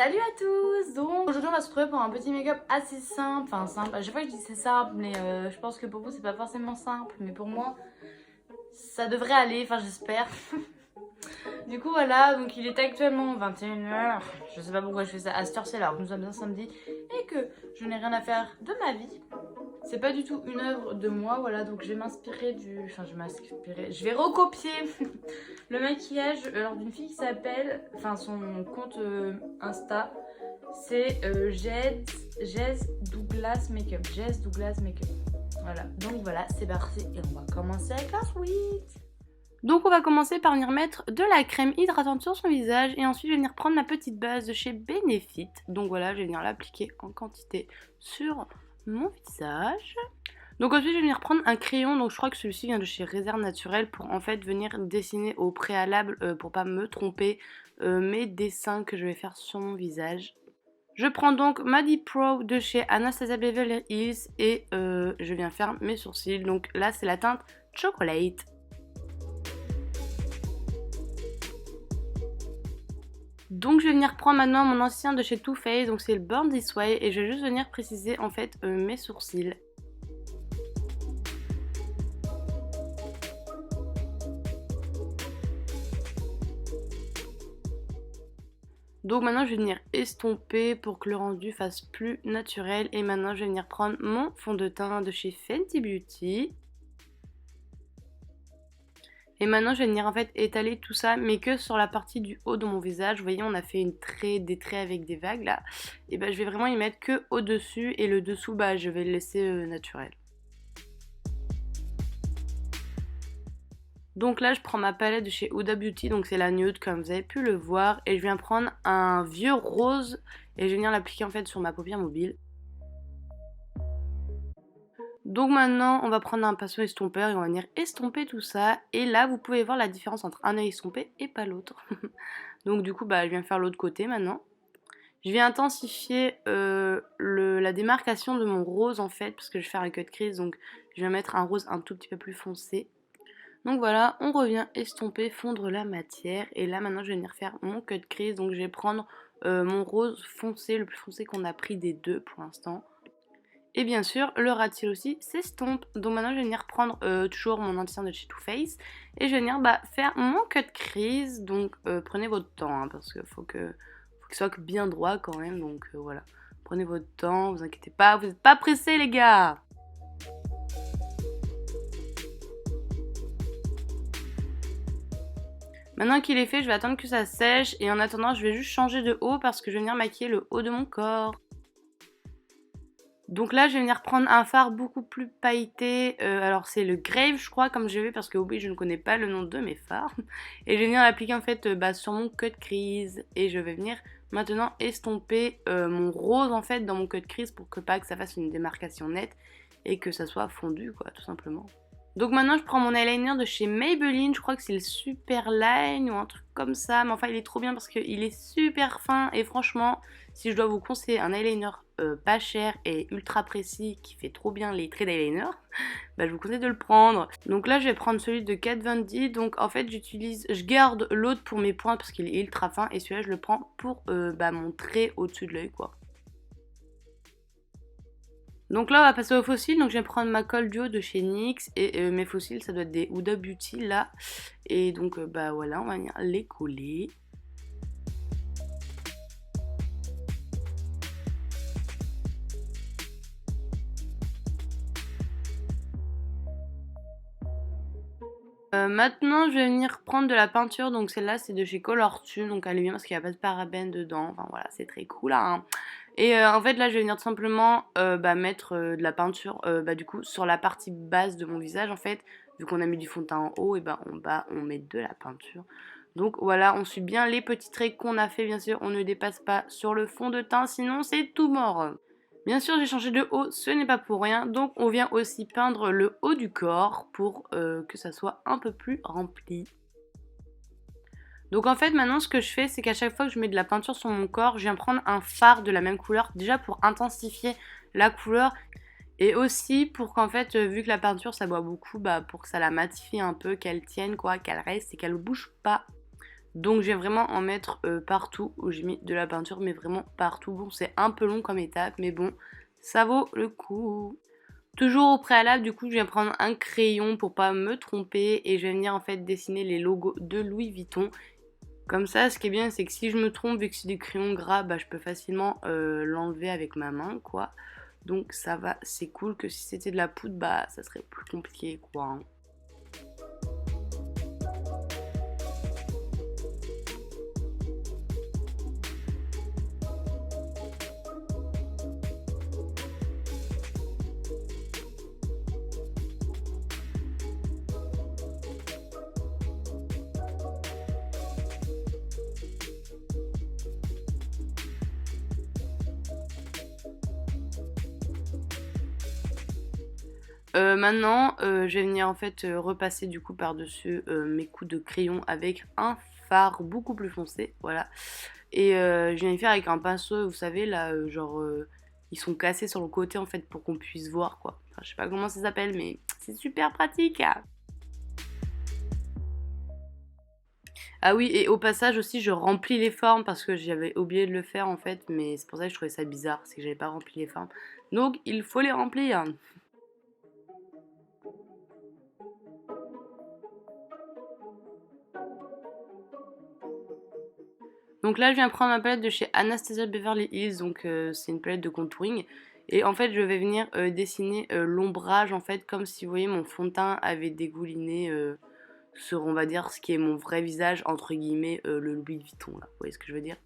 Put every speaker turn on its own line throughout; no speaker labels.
Salut à tous. Donc aujourd'hui on va se retrouver pour un petit make-up assez simple. Enfin simple, à chaque fois je dis c'est simple, mais je pense que pour vous c'est pas forcément simple. Mais pour moi ça devrait aller, enfin j'espère. Du coup voilà, donc il est actuellement 21h. Je sais pas pourquoi je fais ça à cette heure-ci alors que nous sommes bien samedi et que je n'ai rien à faire de ma vie. C'est pas du tout une œuvre de moi, voilà, donc je vais m'inspirer du... Enfin, je vais recopier le maquillage d'une fille qui s'appelle... Enfin, son compte Insta, c'est Jess Douglas Makeup. Jess Douglas Makeup. Voilà, donc voilà, c'est parti et on va commencer avec la suite. Donc on va commencer par venir mettre de la crème hydratante sur son visage et ensuite je vais venir prendre ma petite base de chez Benefit. Donc voilà, je vais venir l'appliquer en quantité sur mon visage. Donc ensuite je vais venir prendre un crayon, donc je crois que celui-ci vient de chez Réserve Naturelle pour en fait venir dessiner au préalable pour pas me tromper mes dessins que je vais faire sur mon visage. Je prends donc ma Deep Pro de chez Anastasia Beverly Hills et je viens faire mes sourcils. Donc là c'est la teinte Chocolate. Donc je vais venir prendre maintenant mon ancien de chez Too Faced, donc c'est le Born This Way et je vais juste venir préciser en fait mes sourcils. Donc maintenant je vais venir estomper pour que le rendu fasse plus naturel et maintenant je vais venir prendre mon fond de teint de chez Fenty Beauty. Et maintenant je vais venir en fait étaler tout ça mais que sur la partie du haut de mon visage. Vous voyez on a fait des traits avec des vagues là. Et ben je vais vraiment y mettre que au dessus et le dessous bah je vais le laisser naturel. Donc là je prends ma palette de chez Huda Beauty, donc c'est la nude comme vous avez pu le voir. Et je viens prendre un vieux rose et je vais venir l'appliquer en fait sur ma paupière mobile. Donc maintenant on va prendre un pinceau estompeur et on va venir estomper tout ça. Et là vous pouvez voir la différence entre un œil estompé et pas l'autre. Donc du coup bah je viens faire l'autre côté maintenant. Je vais intensifier la démarcation de mon rose en fait parce que je vais faire un cut crease, donc je vais mettre un rose un tout petit peu plus foncé. Donc voilà, on revient estomper, fondre la matière et là maintenant je vais venir faire mon cut crease, donc je vais prendre mon rose foncé, le plus foncé qu'on a pris des deux pour l'instant. Et bien sûr, le ras de cils aussi s'estompe. Donc maintenant, je vais venir prendre toujours mon ancien de chez Too Faced. Et je vais venir faire mon cut crease. Donc prenez votre temps, hein, parce qu'il faut qu'il soit bien droit quand même. Donc voilà, prenez votre temps, vous inquiétez pas, vous n'êtes pas pressés les gars. Maintenant qu'il est fait, je vais attendre que ça sèche. Et en attendant, je vais juste changer de haut parce que je vais venir maquiller le haut de mon corps. Donc là je vais venir prendre un fard beaucoup plus pailleté, alors c'est le Grave je crois comme j'ai vu parce que oui je ne connais pas le nom de mes fards. Et je vais venir l'appliquer en fait sur mon cut crease et je vais venir maintenant estomper mon rose en fait dans mon cut crease pour que ça fasse une démarcation nette et que ça soit fondu quoi tout simplement. Donc maintenant je prends mon eyeliner de chez Maybelline, je crois que c'est le Superline ou un truc comme ça, mais enfin il est trop bien parce qu'il est super fin et franchement si je dois vous conseiller un eyeliner pas cher et ultra précis qui fait trop bien les traits d'eyeliner, bah je vous conseille de le prendre. Donc là je vais prendre celui de Kat Von D, donc en fait je garde l'autre pour mes pointes parce qu'il est ultra fin et celui-là je le prends pour mon trait au-dessus de l'œil quoi. Donc là on va passer aux faux cils, donc je vais prendre ma colle duo de chez NYX et mes faux cils ça doit être des Huda Beauty là. Et donc voilà on va venir les coller. Maintenant je vais venir prendre de la peinture, donc celle-là c'est de chez Colortune, donc elle est bien parce qu'il n'y a pas de parabènes dedans, enfin voilà c'est très cool hein. Et en fait là je vais venir tout simplement mettre de la peinture du coup sur la partie basse de mon visage en fait, vu qu'on a mis du fond de teint en haut et en bas on met de la peinture. Donc voilà on suit bien les petits traits qu'on a fait bien sûr, on ne dépasse pas sur le fond de teint sinon c'est tout mort. Bien sûr j'ai changé de haut, ce n'est pas pour rien, donc on vient aussi peindre le haut du corps pour que ça soit un peu plus rempli. Donc en fait maintenant ce que je fais c'est qu'à chaque fois que je mets de la peinture sur mon corps, je viens prendre un fard de la même couleur, déjà pour intensifier la couleur et aussi pour qu'en fait vu que la peinture ça boit beaucoup, pour que ça la matifie un peu, qu'elle tienne quoi, qu'elle reste et qu'elle bouge pas. Donc je vais vraiment en mettre partout où j'ai mis de la peinture, mais vraiment partout. Bon, c'est un peu long comme étape, mais bon, ça vaut le coup. Toujours au préalable, du coup, je vais prendre un crayon pour pas me tromper et je vais venir en fait dessiner les logos de Louis Vuitton. Comme ça, ce qui est bien, c'est que si je me trompe, vu que c'est du crayon gras, bah, je peux facilement l'enlever avec ma main, quoi. Donc ça va, c'est cool. Que si c'était de la poudre, bah ça serait plus compliqué, quoi, hein. Maintenant, je vais venir en fait repasser du coup par-dessus mes coups de crayon avec un fard beaucoup plus foncé, voilà. Et je viens de faire avec un pinceau, vous savez, là, genre, ils sont cassés sur le côté en fait pour qu'on puisse voir quoi. Enfin, je sais pas comment ça s'appelle, mais c'est super pratique, hein. Ah oui, et au passage aussi, je remplis les formes parce que j'avais oublié de le faire en fait, mais c'est pour ça que je trouvais ça bizarre, c'est que j'avais pas rempli les formes. Donc, il faut les remplir. Donc là, je viens prendre ma palette de chez Anastasia Beverly Hills, donc c'est une palette de contouring. Et en fait, je vais venir dessiner l'ombrage, en fait, comme si, vous voyez, mon fond de teint avait dégouliné sur, on va dire, ce qui est mon vrai visage, entre guillemets, le Louis Vuitton, là. Vous voyez ce que je veux dire?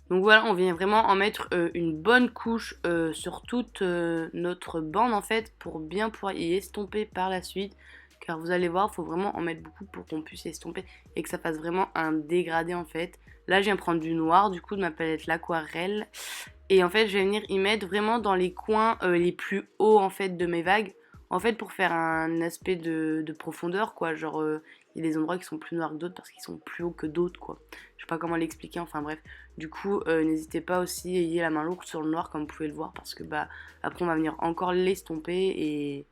Donc voilà, on vient vraiment en mettre une bonne couche sur toute notre bande, en fait, pour bien pouvoir y estomper par la suite. Car vous allez voir, il faut vraiment en mettre beaucoup pour qu'on puisse estomper et que ça fasse vraiment un dégradé en fait. Là, je viens prendre du noir du coup de ma palette l'aquarelle. Et en fait, je vais venir y mettre vraiment dans les coins les plus hauts en fait de mes vagues. En fait, pour faire un aspect de profondeur quoi. Genre, il y a des endroits qui sont plus noirs que d'autres parce qu'ils sont plus hauts que d'autres quoi. Je sais pas comment l'expliquer, enfin bref. Du coup, n'hésitez pas aussi, ayez la main lourde sur le noir comme vous pouvez le voir parce que bah après on va venir encore l'estomper et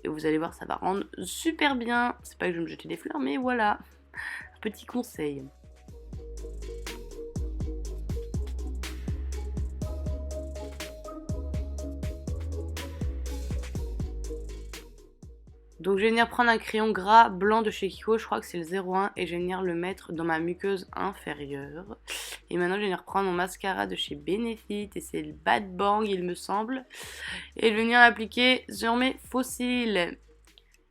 vous allez voir, ça va rendre super bien. C'est pas que je vais me jeter des fleurs, mais voilà. Petit conseil. Donc je vais venir prendre un crayon gras blanc de chez Kiko, je crois que c'est le 01, et je vais venir le mettre dans ma muqueuse inférieure. Et maintenant je vais venir prendre mon mascara de chez Benefit, et c'est le Bad Bang il me semble. Et je vais venir l'appliquer sur mes faux cils.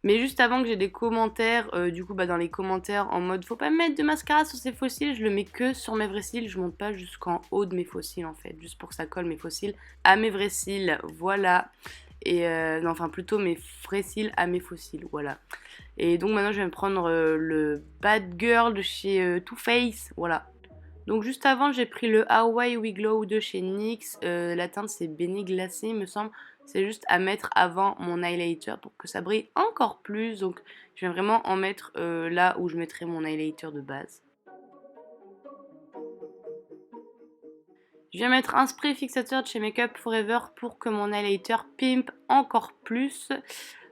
Mais juste avant que j'ai des commentaires, du coup bah dans les commentaires en mode faut pas mettre de mascara sur ses faux cils, je le mets que sur mes vrais cils, je monte pas jusqu'en haut de mes faux cils en fait, juste pour que ça colle mes faux cils à mes vrais cils, voilà. Et non enfin plutôt mes vrais cils à mes faux cils, voilà. Et donc maintenant je vais me prendre le Bad Girl de chez Too Faced, voilà. Donc juste avant, j'ai pris le Hawaii We Glow de chez NYX. La teinte c'est Béni glacé, il me semble. C'est juste à mettre avant mon highlighter pour que ça brille encore plus. Donc je vais vraiment en mettre là où je mettrai mon highlighter de base. Je vais mettre un spray fixateur de chez Makeup Forever pour que mon highlighter pimpe encore plus.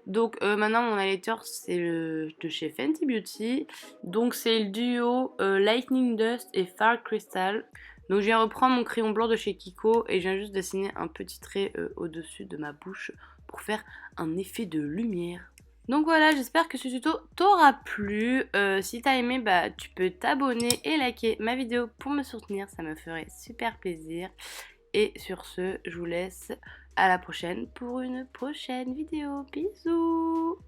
Donc maintenant mon highlighter c'est de chez Fenty Beauty. Donc c'est le duo Lightning Dust et Far Crystal. Donc je viens reprendre mon crayon blanc de chez Kiko et je viens juste dessiner un petit trait au-dessus de ma bouche pour faire un effet de lumière. Donc voilà, j'espère que ce tuto t'aura plu. Si t'as aimé, bah tu peux t'abonner et liker ma vidéo pour me soutenir, ça me ferait super plaisir. Et sur ce, je vous laisse à la prochaine pour une prochaine vidéo. Bisous!